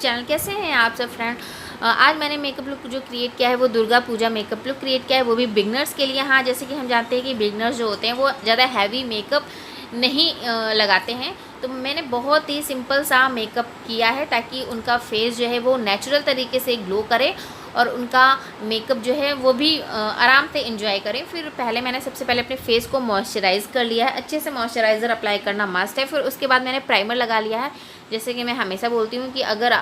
Channel. कैसे हैं आप सब फ्रेंड। आज मैंने मेकअप लुक जो क्रिएट किया है वो Durga Puja makeup look create किया है, वो भी बिगनर्स के लिए। हाँ, जैसे कि हम जानते हैं कि बिगनर्स जो होते हैं वो ज़्यादा हैवी मेकअप नहीं लगाते हैं, तो मैंने बहुत ही सिंपल सा मेकअप किया है ताकि उनका फेस जो है वो नेचुरल तरीके से ग्लो करे और उनका मेकअप जो है वो भी आराम से एंजॉय करें। फिर मैंने सबसे पहले अपने फेस को मॉइस्चराइज़ कर लिया है। अच्छे से मॉइस्चराइज़र अप्लाई करना मस्ट है। फिर उसके बाद मैंने प्राइमर लगा लिया है। जैसे कि मैं हमेशा बोलती हूँ कि अगर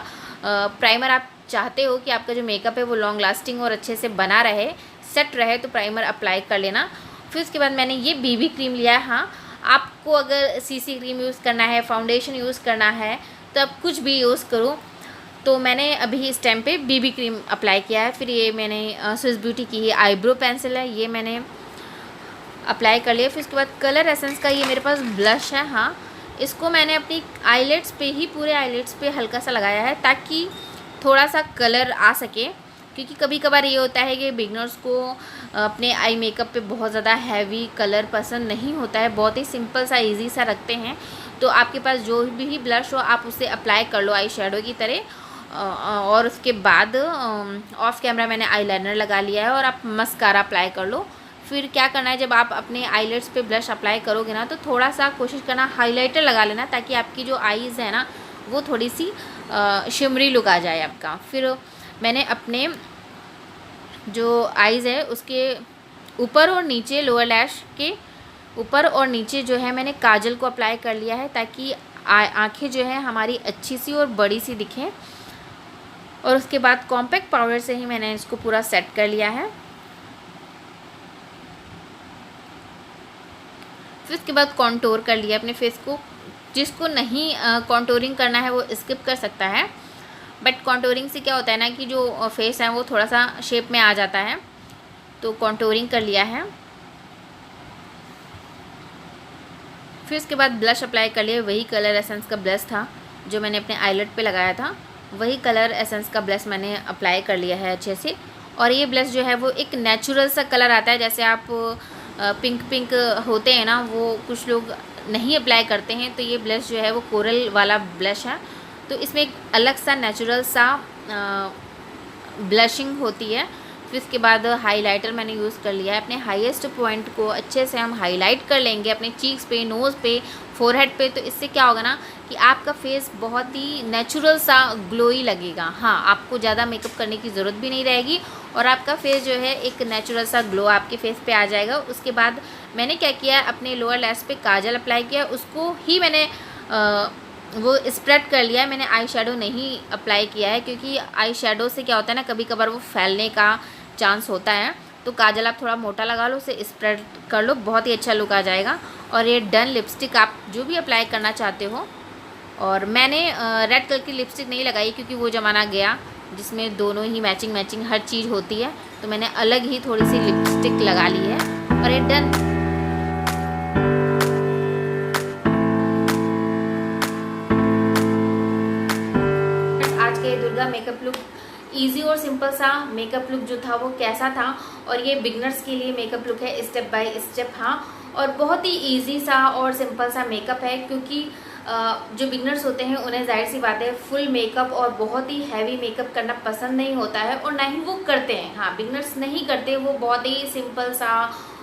प्राइमर आप चाहते हो कि आपका जो मेकअप है वो लॉन्ग लास्टिंग और अच्छे से बना रहे, सेट रहे, तो प्राइमर अप्लाई कर लेना। फिर उसके बाद मैंने ये बीबी क्रीम लिया है। हाँ, आपको अगर सीसी क्रीम यूज़ करना है, फाउंडेशन यूज़ करना है, तो आप कुछ भी यूज़ करो। तो मैंने अभी इस टाइम पे बीबी क्रीम अप्लाई किया है। फिर ये मैंने स्विस ब्यूटी की आईब्रो पेंसिल है, ये मैंने अप्लाई कर लिया। फिर उसके बाद कलर एसेंस का ये मेरे पास ब्लश है। हाँ, इसको मैंने अपनी आईलेट्स पे ही, पूरे आईलेट्स पे हल्का सा लगाया है ताकि थोड़ा सा कलर आ सके, क्योंकि कभी कभार ये होता है कि बिगनर्स को अपने आई मेकअप पे बहुत ज़्यादा हैवी कलर पसंद नहीं होता है, बहुत ही सिंपल सा इजी सा रखते हैं। तो आपके पास जो भी ब्लश हो आप उसे अप्लाई कर लो आई शेडो की तरह। और उसके बाद ऑफ कैमरा मैंने आईलाइनर लगा लिया है और आप मस्कारा अप्लाई कर लो। फिर क्या करना है, जब आप अपने आईलेट्स पे ब्लश अप्लाई करोगे ना, तो थोड़ा सा कोशिश करना हाइलाइटर लगा लेना ताकि आपकी जो आईज़ है ना वो थोड़ी सी शिमरी लुक आ जाए आपका। फिर मैंने अपने जो आईज़ है उसके ऊपर और नीचे, लोअर लैश के ऊपर और नीचे जो है मैंने काजल को अप्लाई कर लिया है ताकि आँखें जो है हमारी अच्छी सी और बड़ी सी दिखें। और उसके बाद कॉम्पैक्ट पाउडर से ही मैंने इसको पूरा सेट कर लिया है। फिर उसके बाद कॉन्टोर कर लिया अपने फेस को। जिसको नहीं कॉन्टोरिंग करना है वो स्किप कर सकता है, बट कॉन्टोरिंग से क्या होता है ना कि जो फेस है वो थोड़ा सा शेप में आ जाता है, तो कॉन्टोरिंग कर लिया है। फिर उसके बाद ब्लश अप्लाई कर लिया। वही कलर एसेंस का ब्लश था जो मैंने अपने आईलेट पे लगाया था, वही कलर एसेंस का ब्लश मैंने अप्लाई कर लिया है अच्छे से। और ये ब्लश जो है वो एक नेचुरल सा कलर आता है, जैसे आप पिंक पिंक होते हैं ना, वो कुछ लोग नहीं अप्लाई करते हैं, तो ये ब्लश जो है वो कोरल वाला ब्लश है। तो इसमें एक अलग सा नेचुरल सा ब्लशिंग होती है। फिर इसके बाद हाइलाइटर मैंने यूज़ कर लिया है। अपने हाईएस्ट पॉइंट को अच्छे से हम हाईलाइट कर लेंगे अपने चीक्स पे, नोज़ पे, फोरहेड पे। तो इससे क्या होगा ना कि आपका फेस बहुत ही नेचुरल सा ग्लोई लगेगा। हाँ, आपको ज़्यादा मेकअप करने की ज़रूरत भी नहीं रहेगी और आपका फेस जो है एक नेचुरल सा ग्लो आपके फेस पे आ जाएगा। उसके बाद मैंने क्या किया, अपने लोअर लैश पे काजल अप्लाई किया, उसको ही मैंने वो स्प्रेड कर लिया है। मैंने आई शेडो नहीं अप्लाई किया है, क्योंकि आई शेडो से क्या होता है ना, कभी कभार वो फैलने का चांस होता है। तो काजल आप थोड़ा मोटा लगा लो, उसे स्प्रेड कर लो, बहुत ही अच्छा लुक आ जाएगा। और ये डन लिपस्टिक आप जो भी अप्लाई करना चाहते हो। और मैंने रेड कलर की लिपस्टिक नहीं लगाई क्योंकि वो ज़माना गया जिसमें दोनों ही मैचिंग मैचिंग हर चीज़ होती है, तो मैंने अलग ही थोड़ी सी लिपस्टिक लगा ली है और ये डन। आज के दुर्गा मेकअप लुक, इजी और सिंपल सा मेकअप लुक जो था वो कैसा था, और ये बिगनर्स के लिए मेकअप लुक है स्टेप बाय स्टेप। हाँ, और बहुत ही इजी सा और सिंपल सा मेकअप है, क्योंकि जो बिगनर्स होते हैं उन्हें जाहिर सी बात है फुल मेकअप और बहुत ही हैवी मेकअप करना पसंद नहीं होता है, और ना ही वो करते हैं। हाँ, बिगनर्स नहीं करते, वो बहुत ही सिंपल सा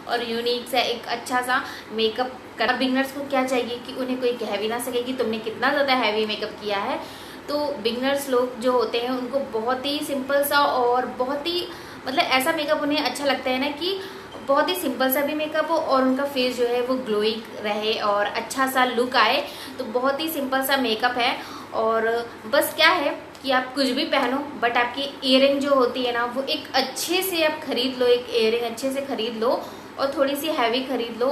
और यूनिक सा एक अच्छा सा मेकअप करना। बिगनर्स को क्या चाहिए कि उन्हें कोई कह भी ना सके कि तुमने कितना ज़्यादा हैवी मेकअप किया है। तो बिगनर्स लोग जो होते हैं उनको बहुत ही सिंपल सा और बहुत ही मतलब ऐसा मेकअप उन्हें अच्छा लगता है ना कि बहुत ही सिंपल सा भी मेकअप हो और उनका फेस जो है वो ग्लोइंग रहे और अच्छा सा लुक आए। तो बहुत ही सिंपल सा मेकअप है, और बस क्या है कि आप कुछ भी पहनो, बट आपकी इयरिंग जो होती है ना वो एक अच्छे से आप खरीद लो, एक इयरिंग अच्छे से खरीद लो और थोड़ी सी हैवी खरीद लो,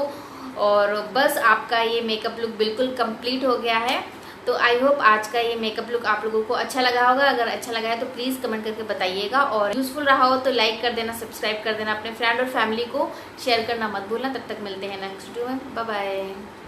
और बस आपका ये मेकअप लुक बिल्कुल कंप्लीट हो गया है। तो आई होप आज का ये मेकअप लुक आप लोगों को अच्छा लगा होगा। अगर अच्छा लगा है तो प्लीज़ कमेंट करके बताइएगा, और यूज़फुल रहा हो तो लाइक कर देना, सब्सक्राइब कर देना, अपने फ्रेंड और फैमिली को शेयर करना मत भूलना। तब तक मिलते हैं नेक्स्ट वीडियो में। Bye bye.